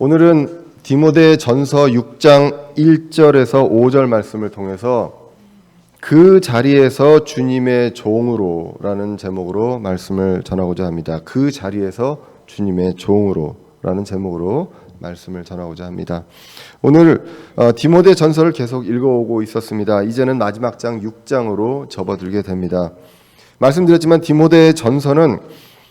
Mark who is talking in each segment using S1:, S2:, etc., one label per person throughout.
S1: 오늘은 디모데 전서 6장 1절에서 5절 말씀을 통해서 그 자리에서 주님의 종으로 라는 제목으로 말씀을 전하고자 합니다. 그 자리에서 주님의 종으로 라는 제목으로 말씀을 전하고자 합니다. 오늘 디모데 전서를 계속 읽어오고 있었습니다. 이제는 마지막 장 6장으로 접어들게 됩니다. 말씀드렸지만 디모데 전서는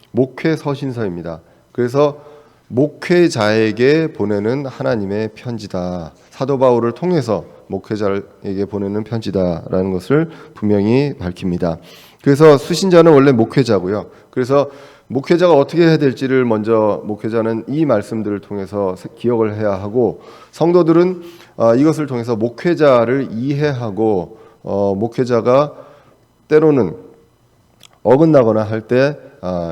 S1: 목회 서신서입니다. 그래서 목회자에게 보내는 하나님의 편지다. 사도 바울을 통해서 목회자에게 보내는 편지다라는 것을 분명히 밝힙니다. 그래서 수신자는 원래 목회자고요. 그래서 목회자가 어떻게 해야 될지를 먼저 목회자는 이 말씀들을 통해서 기억을 해야 하고, 성도들은 이것을 통해서 목회자를 이해하고 목회자가 때로는 어긋나거나 할 때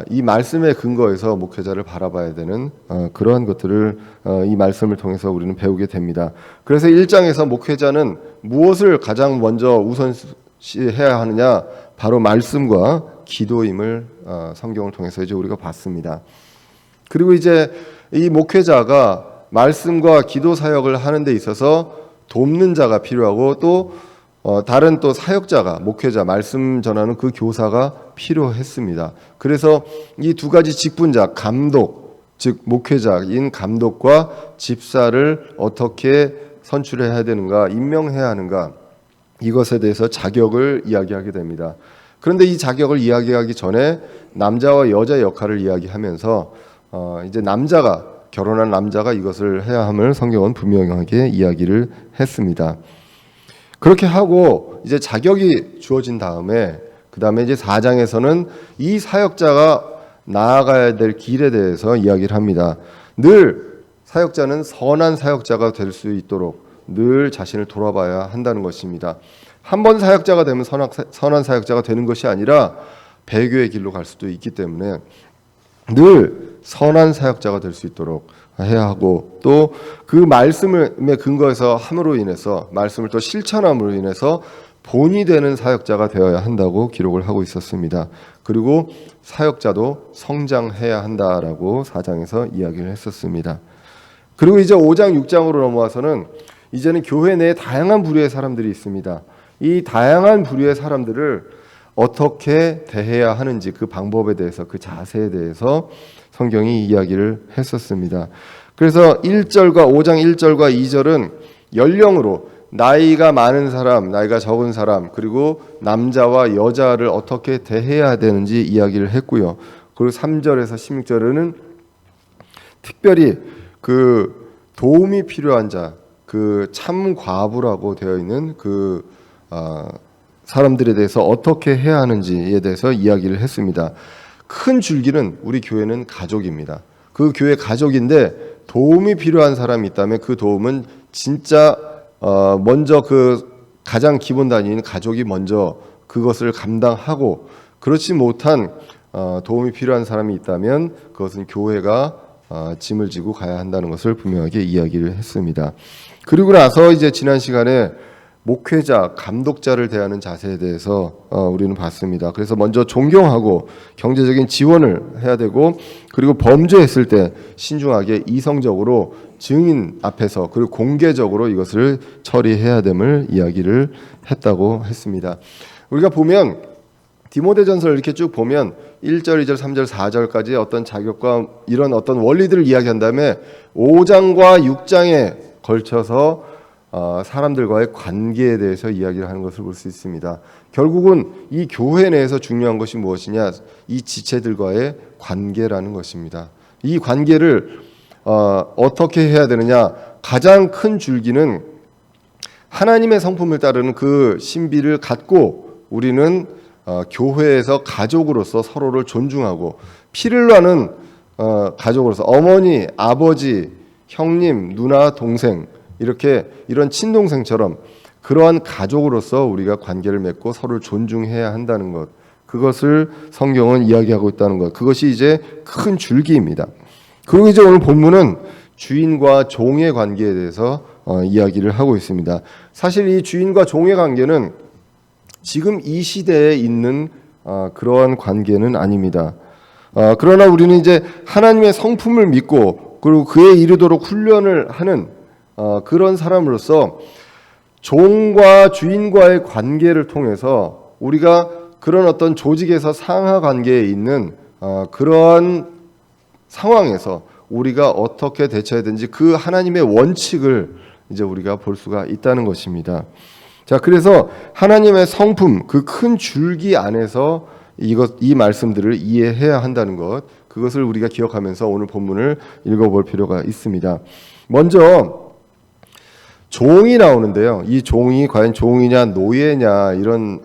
S1: 이 말씀의 근거에서 목회자를 바라봐야 되는 그러한 것들을 이 말씀을 통해서 우리는 배우게 됩니다. 그래서 1장에서 목회자는 무엇을 가장 먼저 우선시해야 하느냐, 바로 말씀과 기도임을 성경을 통해서 이제 우리가 봤습니다. 그리고 이제 이 목회자가 말씀과 기도 사역을 하는 데 있어서 돕는 자가 필요하고, 또 다른 또 사역자가, 목회자, 말씀 전하는 그 교사가 필요했습니다. 그래서 이 두 가지 직분자, 감독, 즉 목회자인 감독과 집사를 어떻게 선출해야 되는가, 임명해야 하는가, 이것에 대해서 자격을 이야기하게 됩니다. 그런데 이 자격을 이야기하기 전에 남자와 여자 역할을 이야기하면서 이제 결혼한 남자가 이것을 해야 함을 성경은 분명하게 이야기를 했습니다. 그렇게 하고 이제 자격이 주어진 다음에 그 다음에 이제 4장에서는 이 사역자가 나아가야 될 길에 대해서 이야기를 합니다. 늘 사역자는 선한 사역자가 될 수 있도록 늘 자신을 돌아봐야 한다는 것입니다. 한 번 사역자가 되면 선한 사역자가 되는 것이 아니라 배교의 길로 갈 수도 있기 때문에 늘 선한 사역자가 될 수 있도록 해야 하고, 또 그 말씀의 근거에서 함으로 인해서 말씀을 또 실천함으로 인해서 본이 되는 사역자가 되어야 한다고 기록을 하고 있었습니다. 그리고 사역자도 성장해야 한다라고 4장에서 이야기를 했었습니다. 그리고 이제 5장 6장으로 넘어와서는 이제는 교회 내에 다양한 부류의 사람들이 있습니다. 이 다양한 부류의 사람들을 어떻게 대해야 하는지, 그 방법에 대해서, 그 자세에 대해서 성경이 이야기를 했었습니다. 그래서 5장 1절과 2절은 연령으로 나이가 많은 사람, 나이가 적은 사람, 그리고 남자와 여자를 어떻게 대해야 되는지 이야기를 했고요. 그리고 3절에서 16절에는 특별히 그 도움이 필요한 자, 그 참과부라고 되어 있는 그 사람들에 대해서 어떻게 해야 하는지에 대해서 이야기를 했습니다. 큰 줄기는 우리 교회는 가족입니다. 그 교회 가족인데 도움이 필요한 사람이 있다면 그 도움은 진짜 먼저 그 가장 기본 단위인 가족이 먼저 그것을 감당하고, 그렇지 못한 도움이 필요한 사람이 있다면 그것은 교회가 짐을 지고 가야 한다는 것을 분명하게 이야기를 했습니다. 그리고 나서 이제 지난 시간에 목회자, 감독자를 대하는 자세에 대해서 우리는 봤습니다. 그래서 먼저 존경하고 경제적인 지원을 해야 되고, 그리고 범죄했을 때 신중하게 이성적으로 증인 앞에서 그리고 공개적으로 이것을 처리해야 됨을 이야기를 했다고 했습니다. 우리가 보면 디모데전서를 이렇게 쭉 보면 1절, 2절, 3절, 4절까지 어떤 자격과 이런 어떤 원리들을 이야기한 다음에 5장과 6장에 걸쳐서 사람들과의 관계에 대해서 이야기를 하는 것을 볼 수 있습니다. 결국은 이 교회 내에서 중요한 것이 무엇이냐, 이 지체들과의 관계라는 것입니다. 이 관계를 어떻게 해야 되느냐, 가장 큰 줄기는 하나님의 성품을 따르는 그 신비를 갖고 우리는 교회에서 가족으로서 서로를 존중하고, 피를 나는 가족으로서 어머니, 아버지, 형님, 누나, 동생, 이런 친동생처럼 그러한 가족으로서 우리가 관계를 맺고 서로를 존중해야 한다는 것, 그것을 성경은 이야기하고 있다는 것, 그것이 이제 큰 줄기입니다. 그리고 이제 오늘 본문은 주인과 종의 관계에 대해서 이야기를 하고 있습니다. 사실 이 주인과 종의 관계는 지금 이 시대에 있는 그러한 관계는 아닙니다. 그러나 우리는 이제 하나님의 성품을 믿고 그리고 그에 이르도록 훈련을 하는 그런 사람으로서 종과 주인과의 관계를 통해서 우리가 그런 어떤 조직에서 상하 관계에 있는 그러한 상황에서 우리가 어떻게 대처해야 되는지 그 하나님의 원칙을 이제 우리가 볼 수가 있다는 것입니다. 자, 그래서 하나님의 성품, 그 큰 줄기 안에서 이 말씀들을 이해해야 한다는 것, 그것을 우리가 기억하면서 오늘 본문을 읽어볼 필요가 있습니다. 먼저 종이 나오는데요. 이 종이 과연 종이냐 노예냐 이런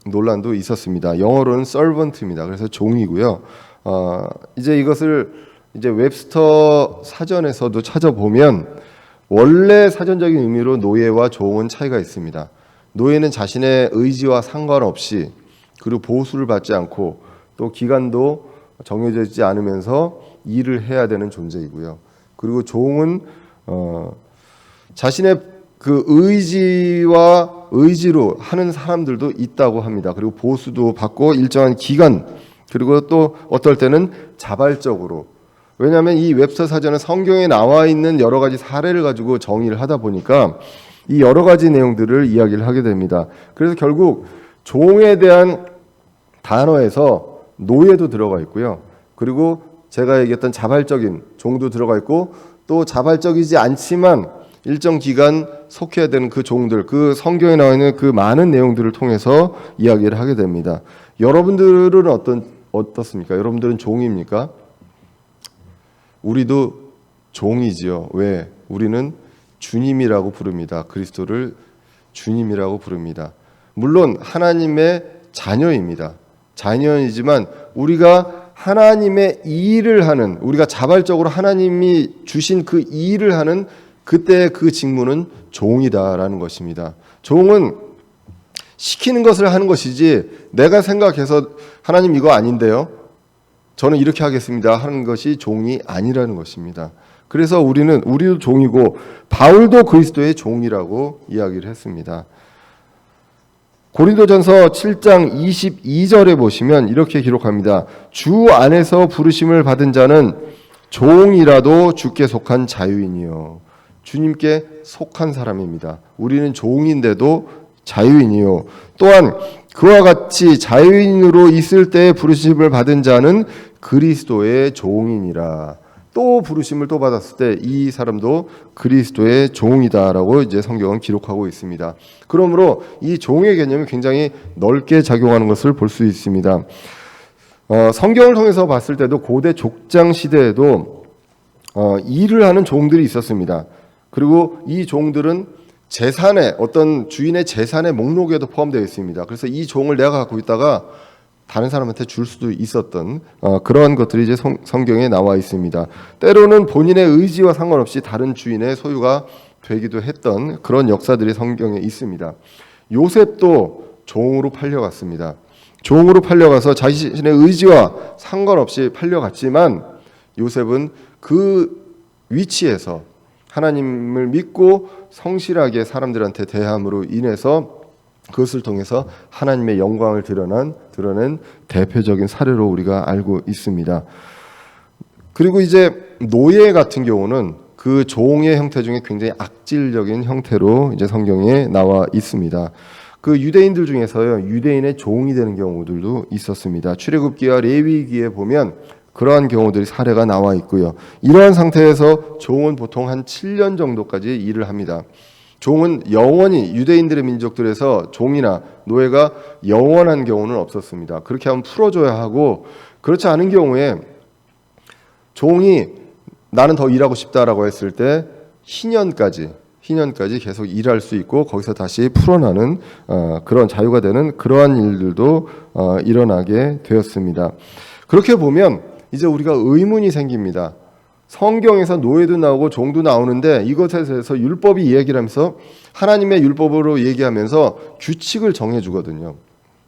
S1: 논란도 있었습니다. 영어로는 servant입니다. 그래서 종이고요. 이제 이것을 이제 웹스터 사전에서도 찾아보면 원래 사전적인 의미로 노예와 종은 차이가 있습니다. 노예는 자신의 의지와 상관없이 그리고 보수를 받지 않고 또 기간도 정해져 있지 않으면서 일을 해야 되는 존재이고요. 그리고 종은 자신의 그 의지와 의지로 하는 사람들도 있다고 합니다. 그리고 보수도 받고 일정한 기간 그리고 또 어떨 때는 자발적으로, 왜냐하면 이 웹스터 사전은 성경에 나와 있는 여러 가지 사례를 가지고 정의를 하다 보니까 이 여러 가지 내용들을 이야기를 하게 됩니다. 그래서 결국 종에 대한 단어에서 노예도 들어가 있고요. 그리고 제가 얘기했던 자발적인 종도 들어가 있고 또 자발적이지 않지만 일정 기간 속해야 되는 그 종들, 그 성경에 나와 있는 그 많은 내용들을 통해서 이야기를 하게 됩니다. 여러분들은 어떻습니까? 여러분들은 종입니까? 우리도 종이지요. 왜? 우리는 주님이라고 부릅니다. 그리스도를 주님이라고 부릅니다. 물론 하나님의 자녀입니다. 자녀이지만 우리가 하나님의 일을 하는, 우리가 자발적으로 하나님이 주신 그 일을 하는 그때 그 직무는 종이다라는 것입니다. 종은 시키는 것을 하는 것이지 내가 생각해서 하나님 이거 아닌데요, 저는 이렇게 하겠습니다 하는 것이 종이 아니라는 것입니다. 그래서 우리도 종이고 바울도 그리스도의 종이라고 이야기를 했습니다. 고린도전서 7장 22절에 보시면 이렇게 기록합니다. 주 안에서 부르심을 받은 자는 종이라도 주께 속한 자유인이요. 주님께 속한 사람입니다. 우리는 종인데도 자유인이요. 또한 그와 같이 자유인으로 있을 때 부르심을 받은 자는 그리스도의 종이니라. 또 부르심을 또 받았을 때 이 사람도 그리스도의 종이다라고 이제 성경은 기록하고 있습니다. 그러므로 이 종의 개념이 굉장히 넓게 작용하는 것을 볼 수 있습니다. 성경을 통해서 봤을 때도 고대 족장 시대에도 일을 하는 종들이 있었습니다. 그리고 이 종들은 재산에, 어떤 주인의 재산의 목록에도 포함되어 있습니다. 그래서 이 종을 내가 갖고 있다가 다른 사람한테 줄 수도 있었던 그러한 것들이 이제 성경에 나와 있습니다. 때로는 본인의 의지와 상관없이 다른 주인의 소유가 되기도 했던 그런 역사들이 성경에 있습니다. 요셉도 종으로 팔려갔습니다. 종으로 팔려가서 자신의 의지와 상관없이 팔려갔지만 요셉은 그 위치에서 하나님을 믿고 성실하게 사람들한테 대함으로 인해서 그것을 통해서 하나님의 영광을 드러낸 대표적인 사례로 우리가 알고 있습니다. 그리고 이제 노예 같은 경우는 그 종의 형태 중에 굉장히 악질적인 형태로 이제 성경에 나와 있습니다. 그 유대인들 중에서요, 유대인의 종이 되는 경우들도 있었습니다. 출애굽기와 레위기에 보면 그러한 경우들이 사례가 나와 있고요. 이러한 상태에서 종은 보통 한 7년 정도까지 일을 합니다. 종은 영원히 유대인들의 민족들에서 종이나 노예가 영원한 경우는 없었습니다. 그렇게 하면 풀어줘야 하고, 그렇지 않은 경우에 종이 나는 더 일하고 싶다라고 했을 때 희년까지 계속 일할 수 있고 거기서 다시 풀어나는 그런 자유가 되는 그러한 일들도 일어나게 되었습니다. 그렇게 보면 이제 우리가 의문이 생깁니다. 성경에서 노예도 나오고 종도 나오는데 이것에 대해서 율법이 얘기를 하면서 하나님의 율법으로 얘기하면서 규칙을 정해주거든요.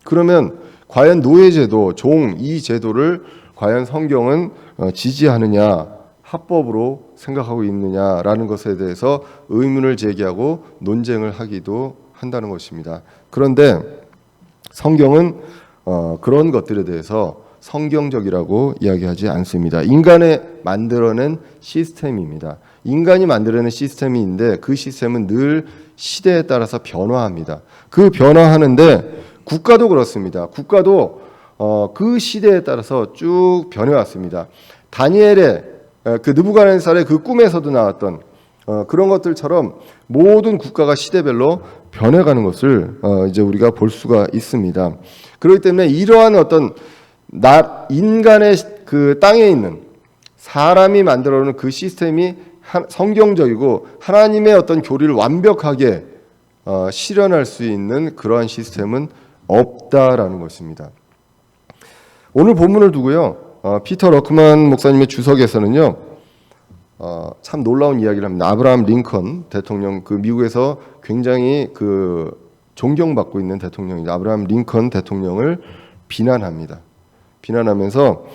S1: 그러면 과연 노예제도, 종 이 제도를 과연 성경은 지지하느냐, 합법으로 생각하고 있느냐라는 것에 대해서 의문을 제기하고 논쟁을 하기도 한다는 것입니다. 그런데 성경은 그런 것들에 대해서 성경적이라고 이야기하지 않습니다. 인간의 만들어낸 시스템입니다. 인간이 만들어낸 시스템인데 그 시스템은 늘 시대에 따라서 변화합니다. 그 변화하는데 국가도 그렇습니다. 국가도 그 시대에 따라서 쭉 변해왔습니다. 다니엘의 그 느부갓네살의 그 꿈에서도 나왔던 그런 것들처럼 모든 국가가 시대별로 변해가는 것을 이제 우리가 볼 수가 있습니다. 그렇기 때문에 이러한 어떤 인간의 그 땅에 있는 사람이 만들어놓은 그 시스템이 성경적이고 하나님의 어떤 교리를 완벽하게 실현할 수 있는 그러한 시스템은 없다라는 것입니다. 오늘 본문을 두고요, 피터 러크만 목사님의 주석에서는요, 참 놀라운 이야기를 합니다. 아브라함 링컨 대통령, 그 미국에서 굉장히 그 존경받고 있는 대통령이죠. 아브라함 링컨 대통령을 비난합니다. 비난하면서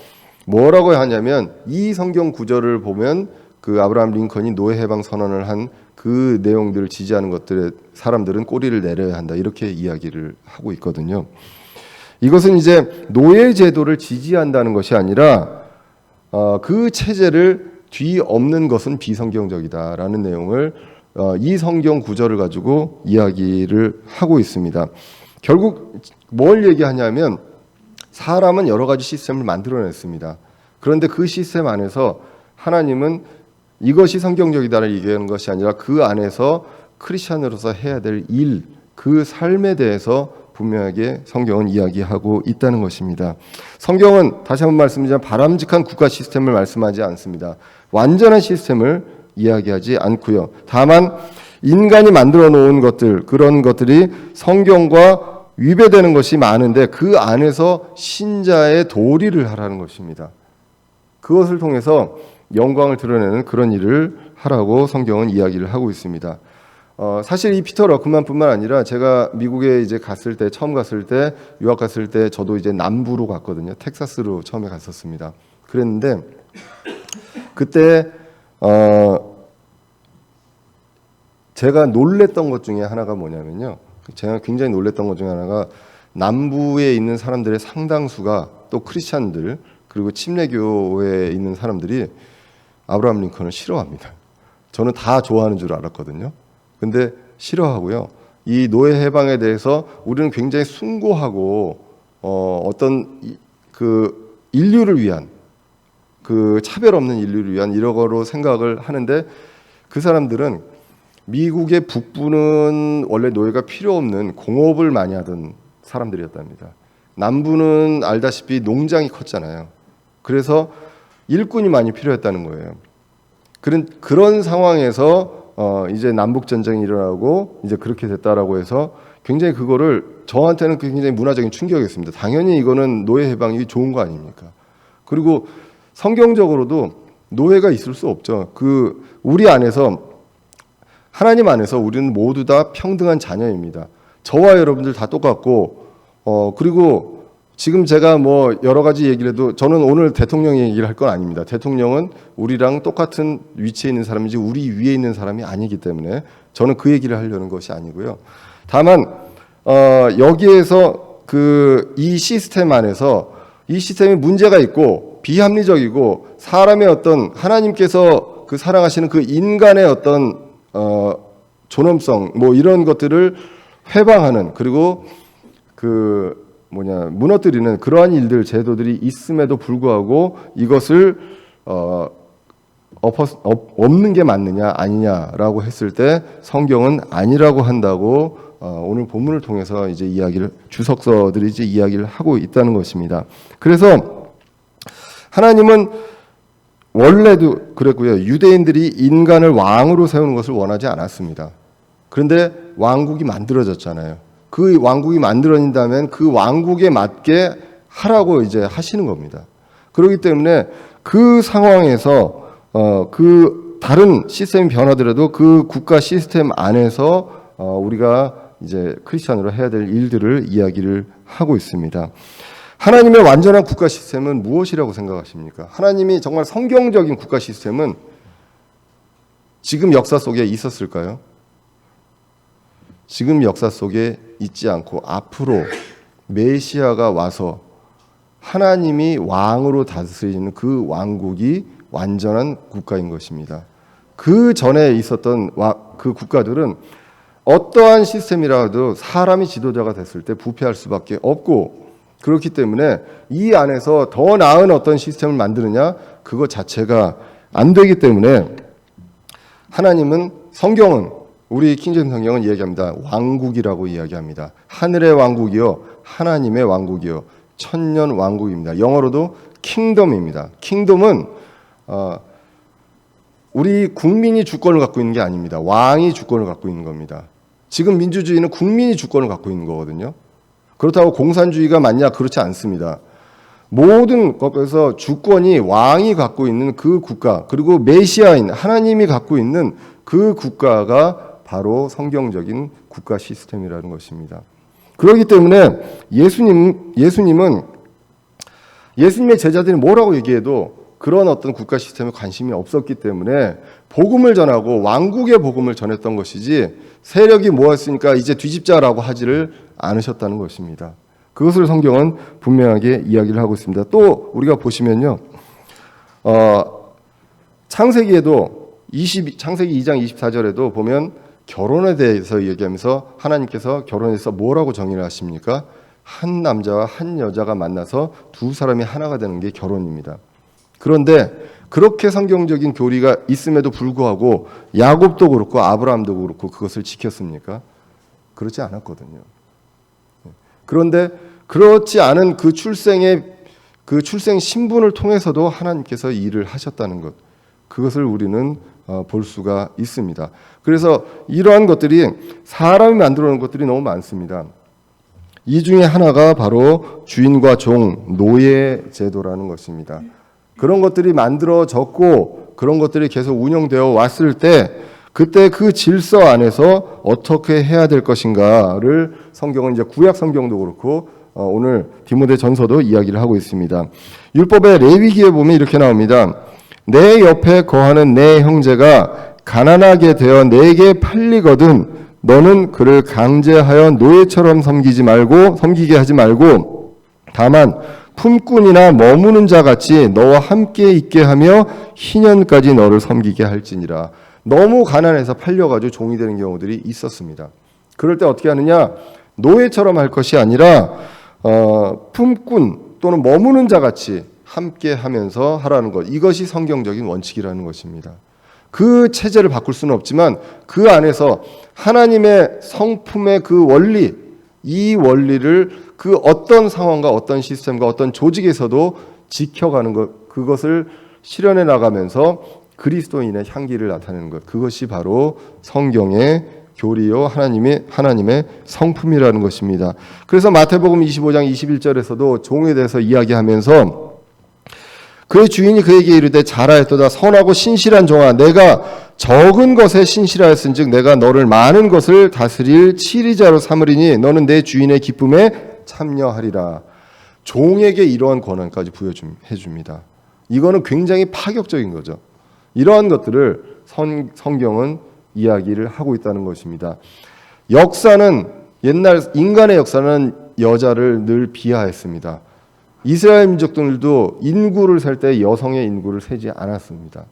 S1: 뭐라고 하냐면 이 성경 구절을 보면 그 아브라함 링컨이 노예 해방 선언을 한 그 내용들을 지지하는 것들에 사람들은 꼬리를 내려야 한다, 이렇게 이야기를 하고 있거든요. 이것은 이제 노예 제도를 지지한다는 것이 아니라 그 체제를 뒤엎는 것은 비성경적이다라는 내용을 이 성경 구절을 가지고 이야기를 하고 있습니다. 결국 뭘 얘기하냐면 사람은 여러 가지 시스템을 만들어냈습니다. 그런데 그 시스템 안에서 하나님은 이것이 성경적이다를 얘기하는 것이 아니라 그 안에서 크리스천으로서 해야 될 일, 그 삶에 대해서 분명하게 성경은 이야기하고 있다는 것입니다. 성경은 다시 한번 말씀드리자면 바람직한 국가 시스템을 말씀하지 않습니다. 완전한 시스템을 이야기하지 않고요. 다만 인간이 만들어 놓은 것들, 그런 것들이 성경과 위배되는 것이 많은데 그 안에서 신자의 도리를 하라는 것입니다. 그것을 통해서 영광을 드러내는 그런 일을 하라고 성경은 이야기를 하고 있습니다. 사실 이 피터 러크만뿐만 아니라 제가 미국에 이제 갔을 때, 처음 갔을 때, 유학 갔을 때 저도 이제 남부로 갔거든요. 텍사스로 처음에 갔었습니다. 그랬는데 그때 제가 놀랬던 것 중에 하나가 뭐냐면요. 제가 굉장히 놀랬던 것 중에 하나가 남부에 있는 사람들의 상당수가 또 크리스찬들 그리고 침례교회에 있는 사람들이 아브라함 링컨을 싫어합니다. 저는 다 좋아하는 줄 알았거든요. 근데 싫어하고요. 이 노예 해방에 대해서 우리는 굉장히 숭고하고 어떤 그 인류를 위한 그 차별 없는 인류를 위한 이러거로 생각을 하는데 그 사람들은 미국의 북부는 원래 노예가 필요 없는 공업을 많이 하던 사람들이었답니다. 남부는 알다시피 농장이 컸잖아요. 그래서 일꾼이 많이 필요했다는 거예요. 그런 상황에서 이제 남북 전쟁이 일어나고 이제 그렇게 됐다라고 해서 굉장히 그거를 저한테는 굉장히 문화적인 충격이었습니다. 당연히 이거는 노예 해방이 좋은 거 아닙니까? 그리고 성경적으로도 노예가 있을 수 없죠. 우리 안에서 하나님 안에서 우리는 모두 다 평등한 자녀입니다. 저와 여러분들 다 똑같고 그리고 지금 제가 뭐 여러 가지 얘기를 해도 저는 오늘 대통령 얘기를 할 건 아닙니다. 대통령은 우리랑 똑같은 위치에 있는 사람이지 우리 위에 있는 사람이 아니기 때문에 저는 그 얘기를 하려는 것이 아니고요. 다만 여기에서 이 시스템 안에서 이 시스템에 문제가 있고 비합리적이고 사람의 어떤 하나님께서 그 사랑하시는 그 인간의 어떤 존엄성 뭐 이런 것들을 회방하는 그리고 무너뜨리는 그러한 일들 제도들이 있음에도 불구하고 이것을 없는 게 맞느냐 아니냐라고 했을 때 성경은 아니라고 한다고 오늘 본문을 통해서 이제 주석서들이 이제 이야기를 하고 있다는 것입니다. 그래서 하나님은 원래도 그랬고요. 유대인들이 인간을 왕으로 세우는 것을 원하지 않았습니다. 그런데 왕국이 만들어졌잖아요. 그 왕국이 만들어진다면 그 왕국에 맞게 하라고 이제 하시는 겁니다. 그렇기 때문에 그 상황에서 그 다른 시스템이 변하더라도 그 국가 시스템 안에서 우리가 이제 크리스천으로 해야 될 일들을 이야기를 하고 있습니다. 하나님의 완전한 국가 시스템은 무엇이라고 생각하십니까? 하나님이 정말 성경적인 국가 시스템은 지금 역사 속에 있었을까요? 지금 역사 속에 있지 않고 앞으로 메시아가 와서 하나님이 왕으로 다스리는 그 왕국이 완전한 국가인 것입니다. 그 전에 있었던 그 국가들은 어떠한 시스템이라도 사람이 지도자가 됐을 때 부패할 수밖에 없고, 그렇기 때문에 이 안에서 더 나은 어떤 시스템을 만드느냐, 그거 자체가 안 되기 때문에 하나님은, 성경은, 우리 킹제임스 성경은 이야기합니다. 왕국이라고 이야기합니다. 하늘의 왕국이요, 하나님의 왕국이요, 천년 왕국입니다. 영어로도 킹덤입니다. 킹덤은 우리 국민이 주권을 갖고 있는 게 아닙니다. 왕이 주권을 갖고 있는 겁니다. 지금 민주주의는 국민이 주권을 갖고 있는 거거든요. 그렇다고 공산주의가 맞냐? 그렇지 않습니다. 모든 것에서 주권이 왕이 갖고 있는 그 국가, 그리고 메시아인 하나님이 갖고 있는 그 국가가 바로 성경적인 국가 시스템이라는 것입니다. 그렇기 때문에 예수님의 제자들이 뭐라고 얘기해도 그런 어떤 국가 시스템에 관심이 없었기 때문에 복음을 전하고 왕국의 복음을 전했던 것이지, 세력이 모였으니까 이제 뒤집자라고 하지를 않으셨다는 것입니다. 그것을 성경은 분명하게 이야기를 하고 있습니다. 또 우리가 보시면요, 창세기에도 창세기 2장 24절에도 보면 결혼에 대해서 얘기하면서 하나님께서 결혼에서 뭐라고 정의를 하십니까? 한 남자와 한 여자가 만나서 두 사람이 하나가 되는 게 결혼입니다. 그런데 그렇게 성경적인 교리가 있음에도 불구하고 야곱도 그렇고 아브라함도 그렇고 그것을 지켰습니까? 그렇지 않았거든요. 그런데 그렇지 않은 그 출생 신분을 통해서도 하나님께서 일을 하셨다는 것, 그것을 우리는 볼 수가 있습니다. 그래서 이러한 것들이, 사람이 만들어 놓은 것들이 너무 많습니다. 이 중에 하나가 바로 주인과 종, 노예 제도라는 것입니다. 그런 것들이 만들어졌고 그런 것들이 계속 운영되어 왔을 때, 그때 그 질서 안에서 어떻게 해야 될 것인가를 성경은, 이제 구약 성경도 그렇고 오늘 디모데전서도 이야기를 하고 있습니다. 율법의 레위기에 보면 이렇게 나옵니다. 내 옆에 거하는 내 형제가 가난하게 되어 내게 팔리거든 너는 그를 강제하여 노예처럼 섬기게 하지 말고 다만 품꾼이나 머무는 자 같이 너와 함께 있게 하며 희년까지 너를 섬기게 할지니라. 너무 가난해서 팔려가지고 종이 되는 경우들이 있었습니다. 그럴 때 어떻게 하느냐? 노예처럼 할 것이 아니라 품꾼 또는 머무는 자 같이 함께 하면서 하라는 것. 이것이 성경적인 원칙이라는 것입니다. 그 체제를 바꿀 수는 없지만 그 안에서 하나님의 성품의 그 원리, 이 원리를 그 어떤 상황과 어떤 시스템과 어떤 조직에서도 지켜가는 것, 그것을 실현해 나가면서 그리스도인의 향기를 나타내는 것, 그것이 바로 성경의 교리요 하나님의 성품이라는 것입니다. 그래서 마태복음 25장 21절에서도 종에 대해서 이야기하면서 그의 주인이 그에게 이르되 잘하였도다 선하고 신실한 종아 내가 적은 것에 신실하였은즉 내가 너를 많은 것을 다스릴 치리자로 삼으리니 너는 내 주인의 기쁨에 참여하리라. 종에게 이러한 권한까지 부여해 줍니다. 이거는 굉장히 파격적인 거죠. 이러한 것들을 성경은 이야기를 하고 있다는 것입니다. 역사는, 옛날 인간의 역사는 여자를 늘 비하했습니다. 이스라엘 민족들도 인구를 셀 때 여성의 인구를 세지 않았습니다.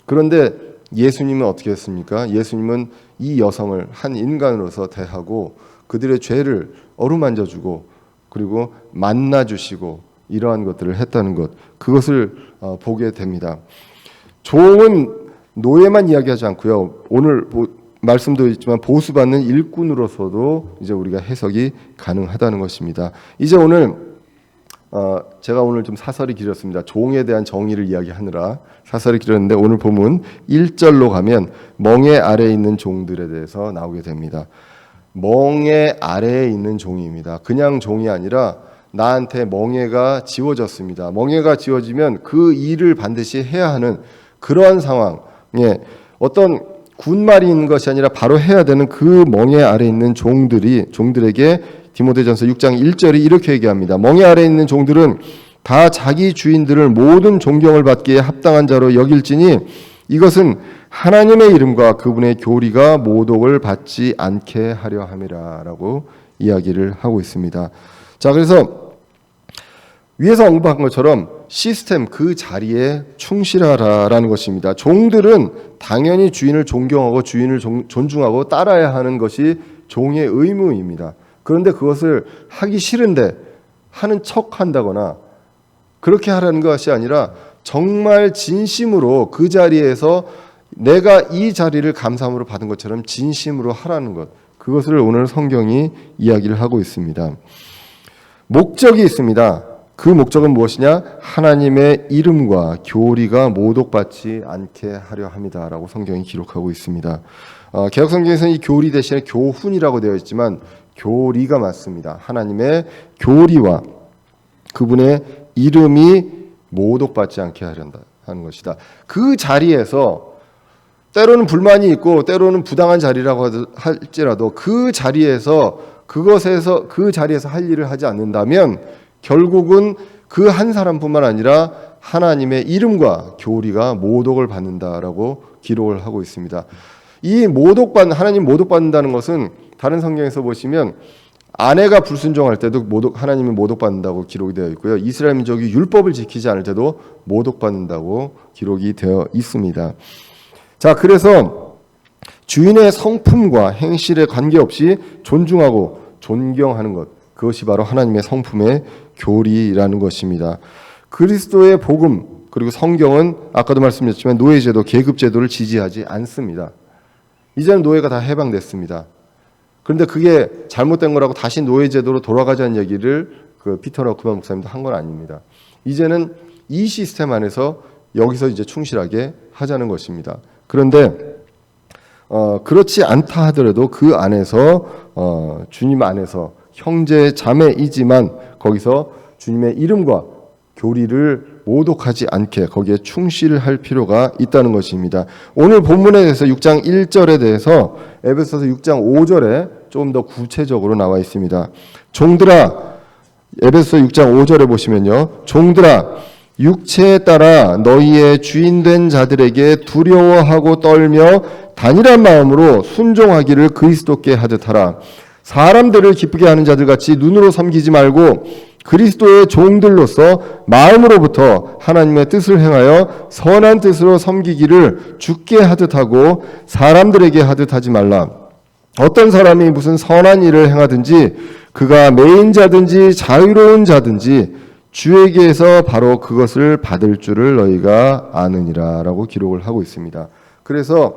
S1: 그런데 예수님은 어떻게 했습니까? 예수님은 이 여성을 한 인간으로서 대하고 그들의 죄를 어루만져주고 그리고 만나주시고 이러한 것들을 했다는 것, 그것을 보게 됩니다. 종은 노예만 이야기하지 않고요. 오늘 말씀도 있지만 보수받는 일꾼으로서도 이제 우리가 해석이 가능하다는 것입니다. 이제 오늘 제가 오늘 좀 사설이 길었습니다. 종에 대한 정의를 이야기하느라 사설이 길었는데 오늘 본문 1절로 가면 멍에 아래에 있는 종들에 대해서 나오게 됩니다. 멍에 아래에 있는 종입니다. 그냥 종이 아니라 나한테 멍에가 지워졌습니다. 멍에가 지워지면 그 일을 반드시 해야 하는 그러한 상황에 어떤 군말이 있는 것이 아니라 바로 해야 되는 그 멍에 아래에 있는 종들에게 디모데전서 6장 1절이 이렇게 얘기합니다. 멍에 아래에 있는 종들은 다 자기 주인들을 모든 존경을 받기에 합당한 자로 여길지니 이것은 하나님의 이름과 그분의 교리가 모독을 받지 않게 하려 함이라라고 이야기를 하고 있습니다. 자, 그래서 위에서 언급한 것처럼 시스템 그 자리에 충실하라라는 것입니다. 종들은 당연히 주인을 존경하고 주인을 존중하고 따라야 하는 것이 종의 의무입니다. 그런데 그것을 하기 싫은데 하는 척 한다거나 그렇게 하라는 것이 아니라 정말 진심으로 그 자리에서 내가 이 자리를 감사함으로 받은 것처럼 진심으로 하라는 것, 그것을 오늘 성경이 이야기를 하고 있습니다. 목적이 있습니다. 그 목적은 무엇이냐? 하나님의 이름과 교리가 모독받지 않게 하려 함이다라고 성경이 기록하고 있습니다. 개역성경에서는 이 교리 대신에 교훈이라고 되어 있지만 교리가 맞습니다. 하나님의 교리와 그분의 이름이 모독받지 않게 하는 것이다. 그 자리에서 때로는 불만이 있고 때로는 부당한 자리라고 할지라도 그 자리에서 할 일을 하지 않는다면 결국은 그 한 사람뿐만 아니라 하나님의 이름과 교리가 모독을 받는다라고 기록을 하고 있습니다. 이 하나님 모독받는다는 것은 다른 성경에서 보시면 아내가 불순종할 때도 하나님이 모독받는다고 기록이 되어 있고요. 이스라엘 민족이 율법을 지키지 않을 때도 모독받는다고 기록이 되어 있습니다. 자, 그래서 주인의 성품과 행실에 관계없이 존중하고 존경하는 것, 그것이 바로 하나님의 성품의 교리라는 것입니다. 그리스도의 복음 그리고 성경은 아까도 말씀드렸지만 노예제도, 계급제도를 지지하지 않습니다. 이제는 노예가 다 해방됐습니다. 그런데 그게 잘못된 거라고 다시 노예제도로 돌아가자는 얘기를 피터 러크만 목사님도 한 건 아닙니다. 이제는 이 시스템 안에서 여기서 이제 충실하게 하자는 것입니다. 그런데 그렇지 않다 하더라도 그 안에서 주님 안에서 형제 자매이지만 거기서 주님의 이름과 교리를 모독하지 않게 거기에 충실할 필요가 있다는 것입니다. 오늘 본문에 대해서 6장 1절에 대해서 에베소서 6장 5절에 조금 더 구체적으로 나와 있습니다. 종들아, 에베소서 6장 5절에 보시면요. 종들아, 육체에 따라 너희의 주인된 자들에게 두려워하고 떨며 단일한 마음으로 순종하기를 그리스도께 하듯 하라. 사람들을 기쁘게 하는 자들같이 눈으로 섬기지 말고 그리스도의 종들로서 마음으로부터 하나님의 뜻을 행하여 선한 뜻으로 섬기기를 주께 하듯 하고 사람들에게 하듯 하지 말라. 어떤 사람이 무슨 선한 일을 행하든지 그가 매인 자든지 자유로운 자든지 주에게서 바로 그것을 받을 줄을 너희가 아느니라 라고 기록을 하고 있습니다. 그래서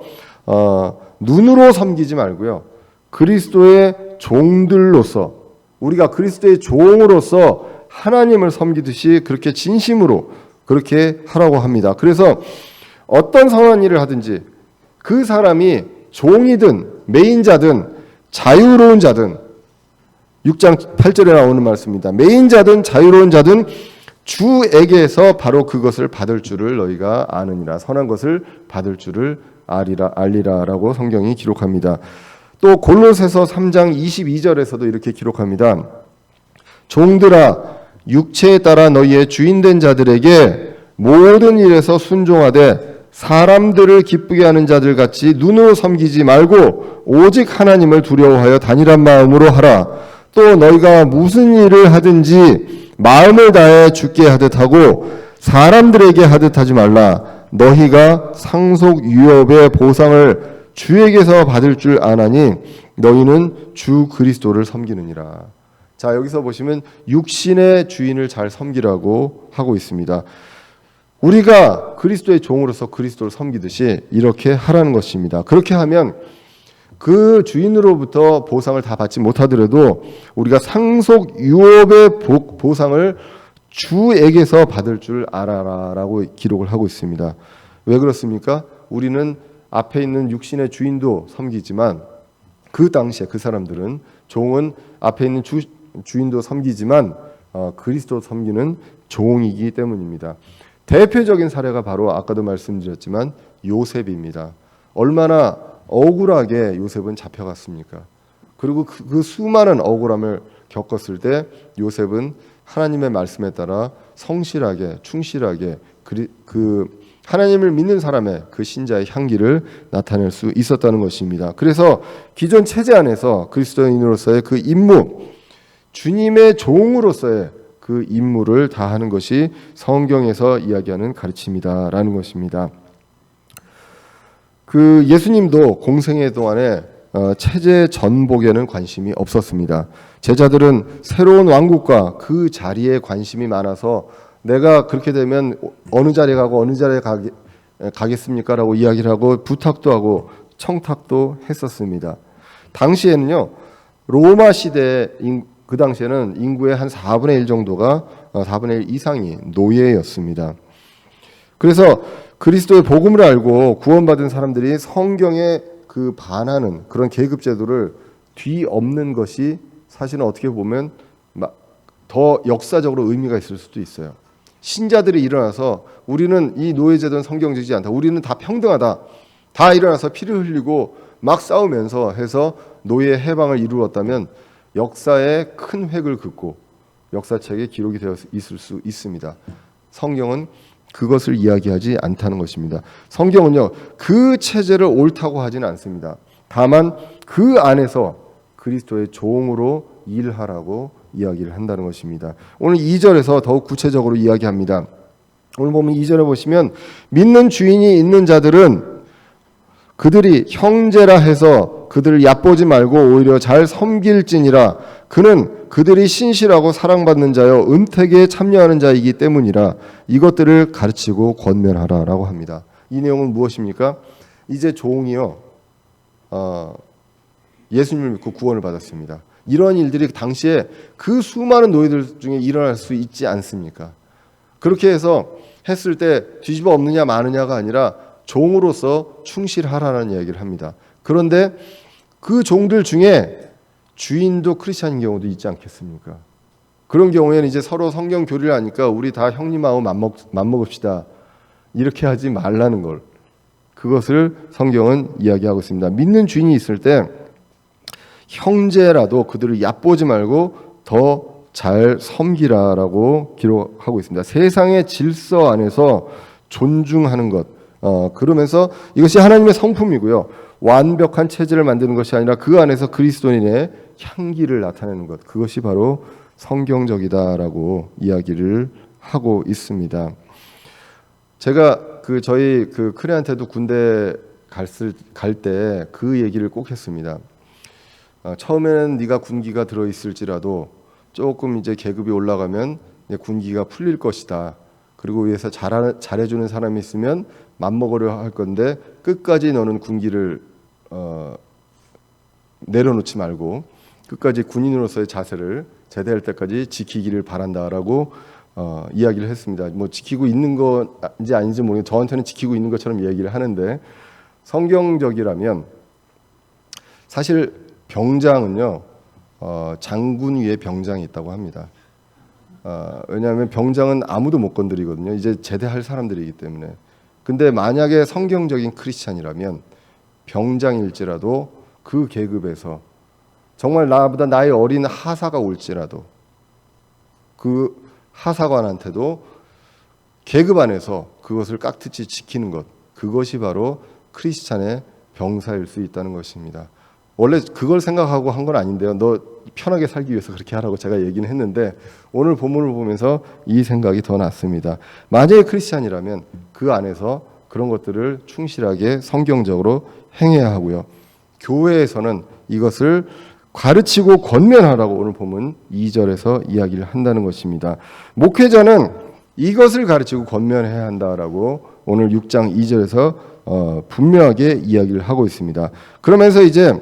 S1: 눈으로 섬기지 말고요. 그리스도의 종들로서 우리가 그리스도의 종으로서 하나님을 섬기듯이 그렇게 진심으로 그렇게 하라고 합니다. 그래서 어떤 선한 일을 하든지 그 사람이 종이든 매인자든 자유로운 자든 6장 8절에 나오는 말씀입니다. 매인자든 자유로운 자든 주에게서 바로 그것을 받을 줄을 너희가 아느니라. 선한 것을 받을 줄을 알리라라고 성경이 기록합니다. 또 골로새서 3장 22절에서도 이렇게 기록합니다. 종들아, 육체에 따라 너희의 주인된 자들에게 모든 일에서 순종하되 사람들을 기쁘게 하는 자들같이 눈으로 섬기지 말고 오직 하나님을 두려워하여 단일한 마음으로 하라. 또 너희가 무슨 일을 하든지 마음을 다해 주께 하듯 하고 사람들에게 하듯 하지 말라. 너희가 상속 유업의 보상을 주에게서 받을 줄 아나니 너희는 주 그리스도를 섬기느니라. 자, 여기서 보시면 육신의 주인을 잘 섬기라고 하고 있습니다. 우리가 그리스도의 종으로서 그리스도를 섬기듯이 이렇게 하라는 것입니다. 그렇게 하면 그 주인으로부터 보상을 다 받지 못하더라도 우리가 상속 유업의 보상을 주에게서 받을 줄 알아라라고 기록을 하고 있습니다. 왜 그렇습니까? 우리는 앞에 있는 육신의 주인도 섬기지만 그 당시에 그 사람들은 종은 앞에 있는 주인도 섬기지만 그리스도 섬기는 종이기 때문입니다. 대표적인 사례가 바로 아까도 말씀드렸지만 요셉입니다. 얼마나 억울하게 요셉은 잡혀갔습니까? 그리고 그 수많은 억울함을 겪었을 때 요셉은 하나님의 말씀에 따라 성실하게 충실하게 그 하나님을 믿는 사람의 그 신자의 향기를 나타낼 수 있었다는 것입니다. 그래서 기존 체제 안에서 그리스도인으로서의 그 임무, 주님의 종으로서의 그 임무를 다하는 것이 성경에서 이야기하는 가르침이다라는 것입니다. 그 예수님도 공생애 동안에 체제 전복에는 관심이 없었습니다. 제자들은 새로운 왕국과 그 자리에 관심이 많아서 내가 그렇게 되면 어느 자리에 가고 어느 자리에 가겠습니까? 라고 이야기를 하고 부탁도 하고 청탁도 했었습니다. 당시에는요, 로마 시대 그 당시에는 인구의 한 4분의 1 정도가 4분의 1 이상이 노예였습니다. 그래서 그리스도의 복음을 알고 구원받은 사람들이 성경에 그 반하는 그런 계급 제도를 뒤엎는 것이 사실은 어떻게 보면 더 역사적으로 의미가 있을 수도 있어요. 신자들이 일어나서 우리는 이 노예 제도는 성경적이지 않다. 우리는 다 평등하다. 다 일어나서 피를 흘리고 막 싸우면서 해서 노예 해방을 이루었다면 역사에 큰 획을 긋고 역사책에 기록이 되어 있을 수 있습니다. 성경은 그것을 이야기하지 않다는 것입니다. 성경은요, 그 체제를 옳다고 하지는 않습니다. 다만 그 안에서 그리스도의 종으로 일하라고 이야기를 한다는 것입니다. 오늘 2절에서 더욱 구체적으로 이야기합니다. 오늘 보면 2절에 보시면 믿는 주인이 있는 자들은 그들이 형제라 해서 그들을 얕보지 말고 오히려 잘 섬길지니라. 그는 그들이 신실하고 사랑받는 자여 은택에 참여하는 자이기 때문이라. 이것들을 가르치고 권면하라라고 합니다. 이 내용은 무엇입니까? 이제 종이요, 예수님을 믿고 구원을 받았습니다. 이런 일들이 당시에 그 수많은 노예들 중에 일어날 수 있지 않습니까? 그렇게 해서 했을 때 뒤집어 엎느냐 마느냐가 아니라 종으로서 충실하라는 이야기를 합니다. 그런데 그 종들 중에 주인도 크리스찬인 경우도 있지 않겠습니까? 그런 경우에는 이제 서로 성경 교리를 하니까 우리 다 형님하고 맘먹읍시다. 이렇게 하지 말라는 걸, 그것을 성경은 이야기하고 있습니다. 믿는 주인이 있을 때 형제라도 그들을 얕보지 말고 더 잘 섬기라라고 기록하고 있습니다. 세상의 질서 안에서 존중하는 것, 그러면서 이것이 하나님의 성품이고요. 완벽한 체제를 만드는 것이 아니라 그 안에서 그리스도인의 향기를 나타내는 것, 그것이 바로 성경적이다라고 이야기를 하고 있습니다. 제가 저희 크레한테도 군대 갈 때 그 얘기를 꼭 했습니다. 처음에는 네가 군기가 들어 있을지라도 조금 이제 계급이 올라가면 군기가 풀릴 것이다. 그리고 위에서 잘해주는 사람이 있으면 맘먹으려 할 건데 끝까지 너는 군기를 내려놓지 말고 끝까지 군인으로서의 자세를 제대할 때까지 지키기를 바란다라고 이야기를 했습니다. 뭐 지키고 있는 건지 아닌지 모르겠는데 저한테는 지키고 있는 것처럼 이야기를 하는데, 성경적이라면 사실 병장은요, 장군 위에 병장이 있다고 합니다. 왜냐하면 병장은 아무도 못 건드리거든요. 이제 제대할 사람들이기 때문에. 근데 만약에 성경적인 크리스찬이라면 병장일지라도 그 계급에서 정말 나보다 나이 어린 하사가 올지라도 그 하사관한테도 계급 안에서 그것을 깍듯이 지키는 것, 그것이 바로 크리스찬의 병사일 수 있다는 것입니다. 원래 그걸 생각하고 한 건 아닌데요. 너 편하게 살기 위해서 그렇게 하라고 제가 얘기는 했는데 오늘 본문을 보면서 이 생각이 더 났습니다. 만약에 크리스찬이라면 그 안에서 그런 것들을 충실하게 성경적으로 행해야 하고요. 교회에서는 이것을 가르치고 권면하라고 오늘 보면 2절에서 이야기를 한다는 것입니다. 목회자는 이것을 가르치고 권면해야 한다라고 오늘 6장 2절에서 분명하게 이야기를 하고 있습니다. 그러면서 이제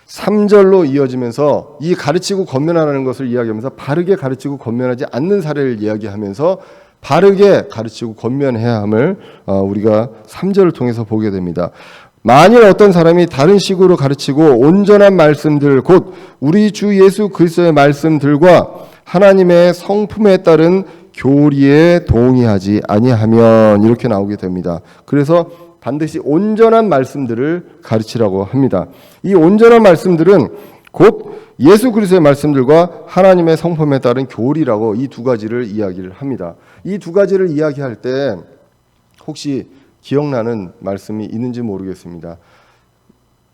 S1: 3절로 이어지면서 이 가르치고 권면하라는 것을 이야기하면서 바르게 가르치고 권면하지 않는 사례를 이야기하면서 바르게 가르치고 권면해야 함을 우리가 3절을 통해서 보게 됩니다. 만일 어떤 사람이 다른 식으로 가르치고 온전한 말씀들 곧 우리 주 예수 그리스도의 말씀들과 하나님의 성품에 따른 교리에 동의하지 아니하면, 이렇게 나오게 됩니다. 그래서 반드시 온전한 말씀들을 가르치라고 합니다. 이 온전한 말씀들은 곧 예수 그리스도의 말씀들과 하나님의 성품에 따른 교리라고 이 두 가지를 이야기를 합니다. 이 두 가지를 이야기할 때 혹시 기억나는 말씀이 있는지 모르겠습니다.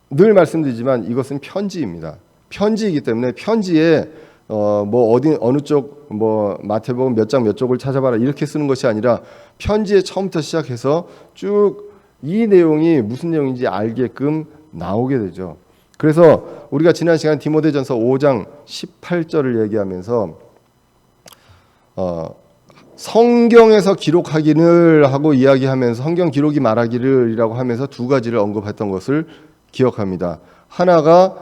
S1: 늘 말씀드리지만 이것은 편지입니다. 편지이기 때문에 편지에 뭐 어느 쪽 뭐 마태복음 몇 장 몇 쪽을 찾아봐라 이렇게 쓰는 것이 아니라 편지의 처음부터 시작해서 쭉 이 내용이 무슨 내용인지 알게끔 나오게 되죠. 그래서 우리가 지난 시간 디모데전서 5장 18절을 얘기하면서 성경에서 기록하기를 하고 이야기하면서 성경 기록이 말하기를이라고 하면서 두 가지를 언급했던 것을 기억합니다. 하나가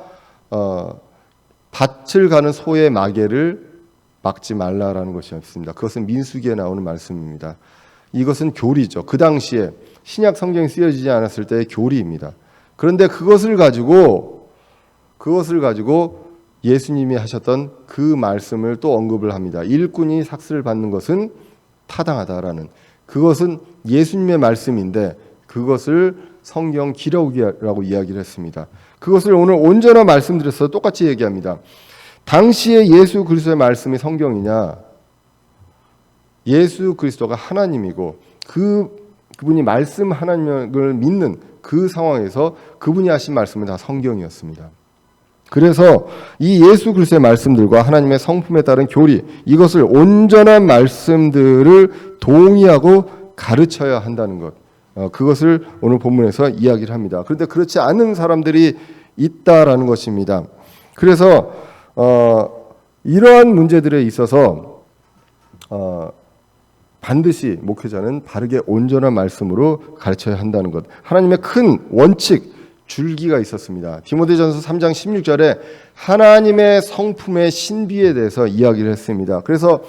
S1: 밭을 가는 소의 마개를 막지 말라라는 것이었습니다. 그것은 민수기에 나오는 말씀입니다. 이것은 교리죠. 그 당시에 신약 성경이 쓰여지지 않았을 때의 교리입니다. 그런데 그것을 가지고 예수님이 하셨던 그 말씀을 또 언급을 합니다. 일꾼이 삭슬을 받는 것은 타당하다라는, 그것은 예수님의 말씀인데 그것을 성경 기록이라고 이야기를 했습니다. 그것을 오늘 온전한 말씀드려서 똑같이 얘기합니다. 당시에 예수 그리스도의 말씀이 성경이냐? 예수 그리스도가 하나님이고 그분이 말씀 하나님을 믿는 그 상황에서 그분이 하신 말씀은 다 성경이었습니다. 그래서 이 예수 그리스도의 말씀들과 하나님의 성품에 따른 교리, 이것을 온전한 말씀들을 동의하고 가르쳐야 한다는 것, 그것을 오늘 본문에서 이야기를 합니다. 그런데 그렇지 않은 사람들이 있다라는 것입니다. 그래서 이러한 문제들에 있어서 반드시 목회자는 바르게 온전한 말씀으로 가르쳐야 한다는 것, 하나님의 큰 원칙, 줄기가 있었습니다. 디모데전서 3장 16절에 하나님의 성품의 신비에 대해서 이야기를 했습니다. 그래서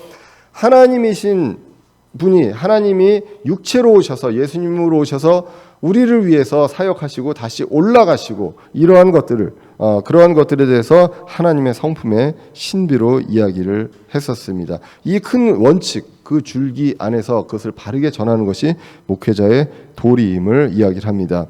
S1: 하나님이신 분이, 하나님이 육체로 오셔서, 예수님으로 오셔서 우리를 위해서 사역하시고 다시 올라가시고, 이러한 것들을 그러한 것들에 대해서 하나님의 성품의 신비로 이야기를 했었습니다. 이 큰 원칙, 그 줄기 안에서 그것을 바르게 전하는 것이 목회자의 도리임을 이야기를 합니다.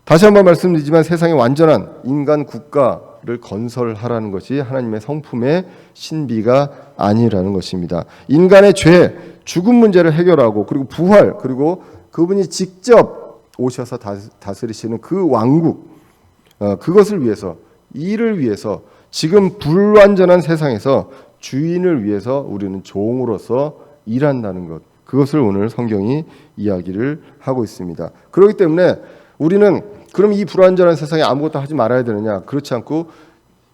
S1: 다시 한번 말씀드리지만 세상에 완전한 인간 국가를 건설하라는 것이 하나님의 성품의 신비가 아니라는 것입니다. 인간의 죄, 죽음 문제를 해결하고, 그리고 부활, 그리고 그분이 직접 오셔서 다스리시는 그 왕국, 그것을 위해서, 이를 위해서, 지금 불완전한 세상에서 주인을 위해서 우리는 종으로서 일한다는 것, 그것을 오늘 성경이 이야기를 하고 있습니다. 그렇기 때문에 우리는 그럼 이 불완전한 세상에 아무것도 하지 말아야 되느냐? 그렇지 않고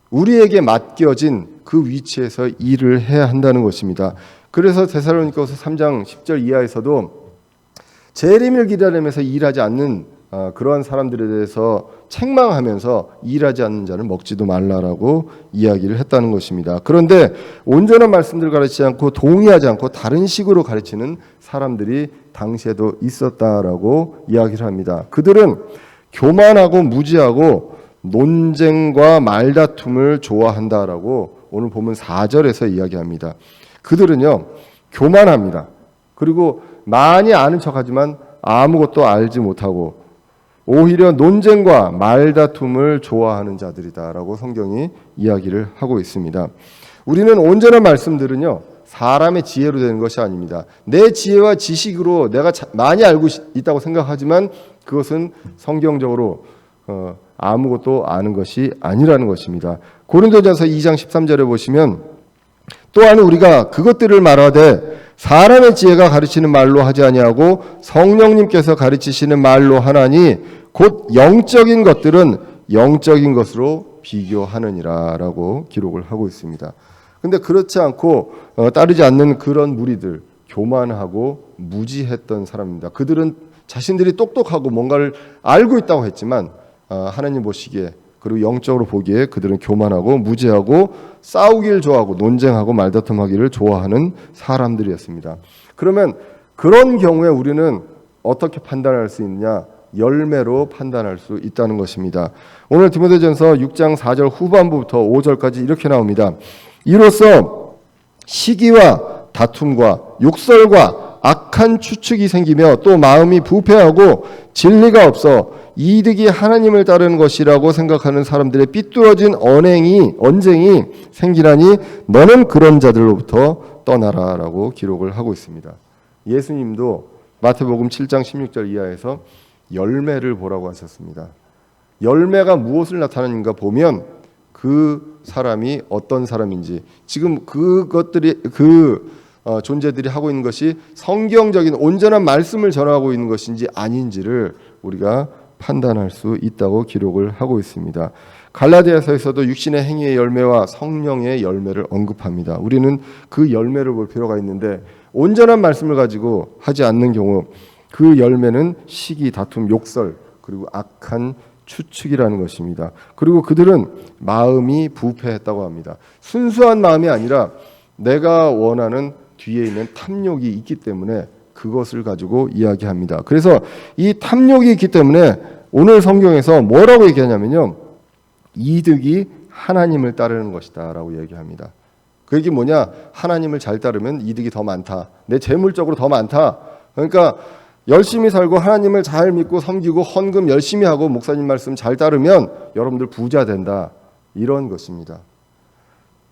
S1: 우리에게 맡겨진 그 위치에서 일을 해야 한다는 것입니다. 그래서 데살로니가서 3장 10절 이하에서도 재림을 기다리면서 일하지 않는 그러한 사람들에 대해서 책망하면서 일하지 않는 자는 먹지도 말라라고 이야기를 했다는 것입니다. 그런데 온전한 말씀들을 가르치지 않고 동의하지 않고 다른 식으로 가르치는 사람들이 당시에도 있었다라고 이야기를 합니다. 그들은 교만하고 무지하고 논쟁과 말다툼을 좋아한다라고 오늘 보면 4절에서 이야기합니다. 그들은요, 교만합니다. 그리고 많이 아는 척하지만 아무것도 알지 못하고 오히려 논쟁과 말다툼을 좋아하는 자들이다라고 성경이 이야기를 하고 있습니다. 우리는 온전한 말씀들은요, 사람의 지혜로 되는 것이 아닙니다. 내 지혜와 지식으로 내가 많이 알고 있다고 생각하지만 그것은 성경적으로 아무것도 아는 것이 아니라는 것입니다. 고린도전서 2장 13절에 보시면 또한 우리가 그것들을 말하되 사람의 지혜가 가르치는 말로 하지 아니하고 성령님께서 가르치시는 말로 하나니 곧 영적인 것들은 영적인 것으로 비교하느니라라고 기록을 하고 있습니다. 근데 그렇지 않고 따르지 않는 그런 무리들, 교만하고 무지했던 사람입니다. 그들은 자신들이 똑똑하고 뭔가를 알고 있다고 했지만 하나님 보시기에, 그리고 영적으로 보기에 그들은 교만하고 무지하고 싸우기를 좋아하고 논쟁하고 말다툼하기를 좋아하는 사람들이었습니다. 그러면 그런 경우에 우리는 어떻게 판단할 수 있느냐? 열매로 판단할 수 있다는 것입니다. 오늘 디모데전서 6장 4절 후반부부터 5절까지 이렇게 나옵니다. 이로써 시기와 다툼과 욕설과 악한 추측이 생기며 또 마음이 부패하고 진리가 없어 이득이 하나님을 따르는 것이라고 생각하는 사람들의 삐뚤어진 언쟁이 생기나니 너는 그런 자들로부터 떠나라라고 기록을 하고 있습니다. 예수님도 마태복음 7장 16절 이하에서 열매를 보라고 하셨습니다. 열매가 무엇을 나타내는가 보면 그 사람이 어떤 사람인지, 지금 그것들이 존재들이 하고 있는 것이 성경적인 온전한 말씀을 전하고 있는 것인지 아닌지를 우리가 판단할 수 있다고 기록을 하고 있습니다. 갈라디아서에서도 육신의 행위의 열매와 성령의 열매를 언급합니다. 우리는 그 열매를 볼 필요가 있는데, 온전한 말씀을 가지고 하지 않는 경우 그 열매는 시기, 다툼, 욕설, 그리고 악한 추측이라는 것입니다. 그리고 그들은 마음이 부패했다고 합니다. 순수한 마음이 아니라 내가 원하는 뒤에 있는 탐욕이 있기 때문에 그것을 가지고 이야기합니다. 그래서 이 탐욕이 있기 때문에 오늘 성경에서 뭐라고 얘기하냐면요, 이득이 하나님을 따르는 것이다 라고 얘기합니다. 그 얘기 뭐냐? 하나님을 잘 따르면 이득이 더 많다, 내 재물적으로 더 많다. 그러니까 열심히 살고 하나님을 잘 믿고 섬기고 헌금 열심히 하고 목사님 말씀 잘 따르면 여러분들 부자 된다, 이런 것입니다.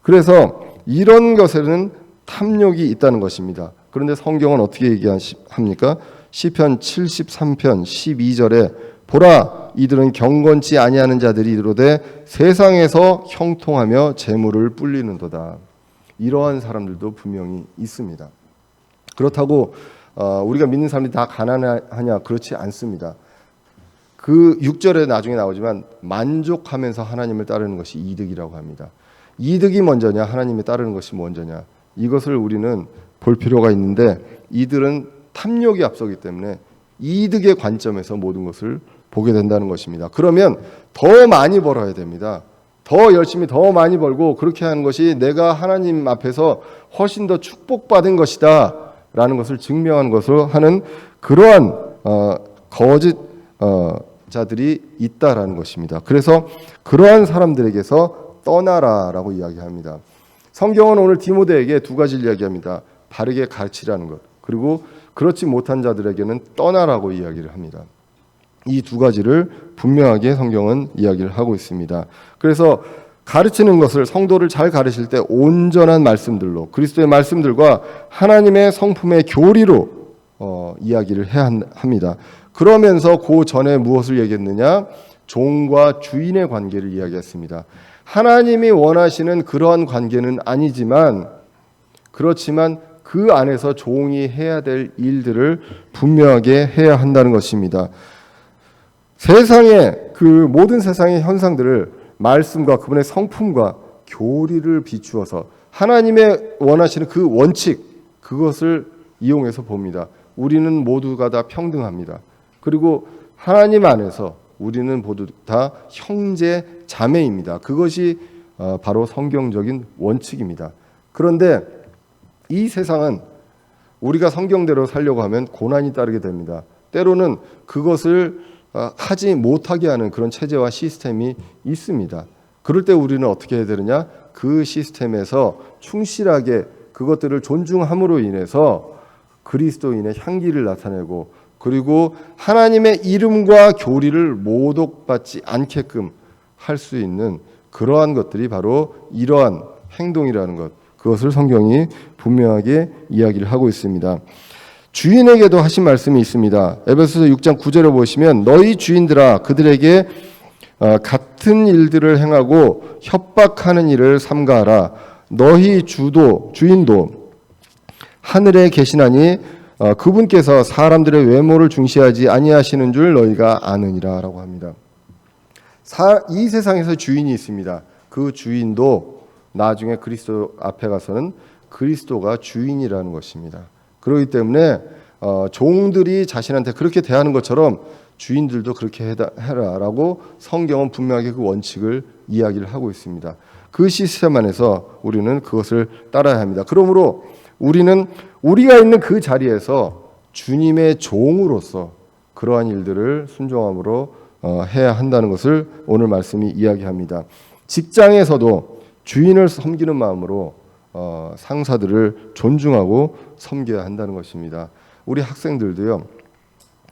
S1: 그래서 이런 것에는 탐욕이 있다는 것입니다. 그런데 성경은 어떻게 얘기합니까? 시편 73편 12절에 보라, 이들은 경건치 아니하는 자들이 이르되 세상에서 형통하며 재물을 불리는도다. 이러한 사람들도 분명히 있습니다. 그렇다고 우리가 믿는 사람들이 다 가난하냐? 그렇지 않습니다. 그 6절에 나중에 나오지만 만족하면서 하나님을 따르는 것이 이득이라고 합니다. 이득이 먼저냐, 하나님을 따르는 것이 먼저냐, 이것을 우리는 볼 필요가 있는데, 이들은 탐욕이 앞서기 때문에 이득의 관점에서 모든 것을 보게 된다는 것입니다. 그러면 더 많이 벌어야 됩니다. 더 열심히 더 많이 벌고, 그렇게 하는 것이 내가 하나님 앞에서 훨씬 더 축복받은 것이다 라는 것을 증명하는 것으로 하는 그러한 거짓 자들이 있다라는 것입니다. 그래서 그러한 사람들에게서 떠나라라고 이야기합니다. 성경은 오늘 디모데에게 두 가지를 이야기합니다. 바르게 가르치라는 것, 그리고 그렇지 못한 자들에게는 떠나라고 이야기를 합니다. 이 두 가지를 분명하게 성경은 이야기를 하고 있습니다. 그래서 가르치는 것을, 성도를 잘 가르칠 때 온전한 말씀들로, 그리스도의 말씀들과 하나님의 성품의 교리로 이야기를 해야 합니다. 그러면서 그 전에 무엇을 얘기했느냐? 종과 주인의 관계를 이야기했습니다. 하나님이 원하시는 그러한 관계는 아니지만, 그렇지만 그 안에서 종이 해야 될 일들을 분명하게 해야 한다는 것입니다. 세상의 그 모든 세상의 현상들을 말씀과 그분의 성품과 교리를 비추어서 하나님의 원하시는 그 원칙, 그것을 이용해서 봅니다. 우리는 모두가 다 평등합니다. 그리고 하나님 안에서 우리는 모두 다 형제 자매입니다. 그것이 바로 성경적인 원칙입니다. 그런데 이 세상은 우리가 성경대로 살려고 하면 고난이 따르게 됩니다. 때로는 그것을 하지 못하게 하는 그런 체제와 시스템이 있습니다. 그럴 때 우리는 어떻게 해야 되느냐? 그 시스템에서 충실하게 그것들을 존중함으로 인해서 그리스도인의 향기를 나타내고, 그리고 하나님의 이름과 교리를 모독받지 않게끔 할 수 있는 그러한 것들이 바로 이러한 행동이라는 것, 그것을 성경이 분명하게 이야기를 하고 있습니다. 주인에게도 하신 말씀이 있습니다. 에베소서 6장 9절에 보시면 너희 주인들아 그들에게 같은 일들을 행하고 협박하는 일을 삼가하라. 너희 주인도 하늘에 계시나니 그분께서 사람들의 외모를 중시하지 아니하시는 줄 너희가 아느니라 라고 합니다. 이 세상에서 주인이 있습니다. 그 주인도 나중에 그리스도 앞에 가서는 그리스도가 주인이라는 것입니다. 그렇기 때문에 종들이 자신한테 그렇게 대하는 것처럼 주인들도 그렇게 해라라고 성경은 분명하게 그 원칙을 이야기를 하고 있습니다. 그 시스템 안에서 우리는 그것을 따라야 합니다. 그러므로 우리는 우리가 있는 그 자리에서 주님의 종으로서 그러한 일들을 순종함으로 해야 한다는 것을 오늘 말씀이 이야기합니다. 직장에서도 주인을 섬기는 마음으로 상사들을 존중하고 섬겨야 한다는 것입니다. 우리 학생들도요,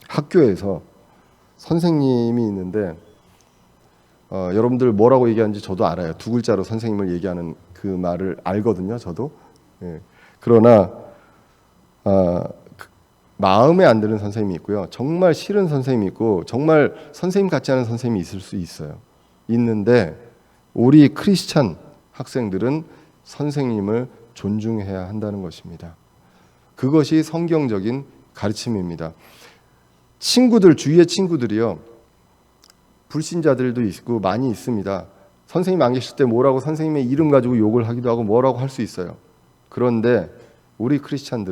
S1: 학교에서 선생님이 있는데 여러분들 뭐라고 얘기하는지 저도 알아요. 두 글자로 선생님을 얘기하는 그 말을 알거든요, 저도. 예. 그러나 마음에 안 드는 선생님이 있고요, 정말 싫은 선생님이 있고, 정말 선생님 같지 않은 선생님이 있을 수 있어요. 있는데 우리 크리스찬 학생들은 선생님을 존중해야 한다는 것입니다. 그것이 성경적인 가르침입니다. 친구들, 주위의 친구들이요, 불신자들도 있고 많이 있습니다. 선생님 안 계실 때 뭐라고 선생님의 이름 가지고 욕을 하기도 하고 뭐라고 할 수 있어요. 그런데 우리 크리스찬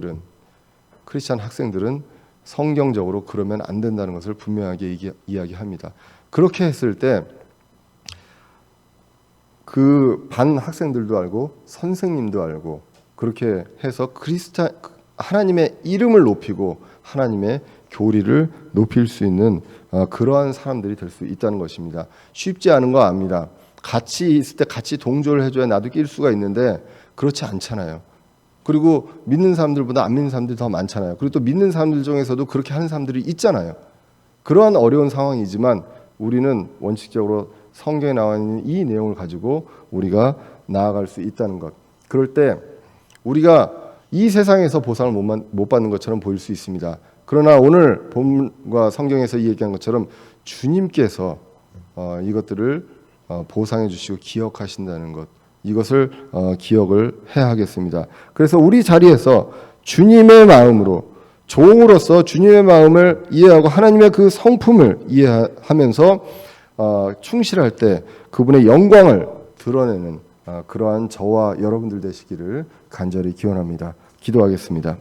S1: 학생들은 성경적으로 그러면 안 된다는 것을 분명하게 이야기합니다. 그렇게 했을 때 그 반 학생들도 알고 선생님도 알고, 그렇게 해서 하나님의 이름을 높이고 하나님의 교리를 높일 수 있는 그러한 사람들이 될 수 있다는 것입니다. 쉽지 않은 거 압니다. 같이 있을 때 같이 동조를 해줘야 나도 낄 수가 있는데 그렇지 않잖아요. 그리고 믿는 사람들보다 안 믿는 사람들이 더 많잖아요. 그리고 또 믿는 사람들 중에서도 그렇게 하는 사람들이 있잖아요. 그러한 어려운 상황이지만 우리는 원칙적으로 성경에 나와 있는 이 내용을 가지고 우리가 나아갈 수 있다는 것. 그럴 때 우리가 이 세상에서 보상을 못 받는 것처럼 보일 수 있습니다. 그러나 오늘 본문과 성경에서 얘기한 것처럼 주님께서 이것들을 보상해 주시고 기억하신다는 것, 이것을 기억을 해야 하겠습니다. 그래서 우리 자리에서 주님의 마음으로, 종으로서 주님의 마음을 이해하고 하나님의 그 성품을 이해하면서 충실할 때 그분의 영광을 드러내는 그러한 저와 여러분들 되시기를 간절히 기원합니다. 기도하겠습니다.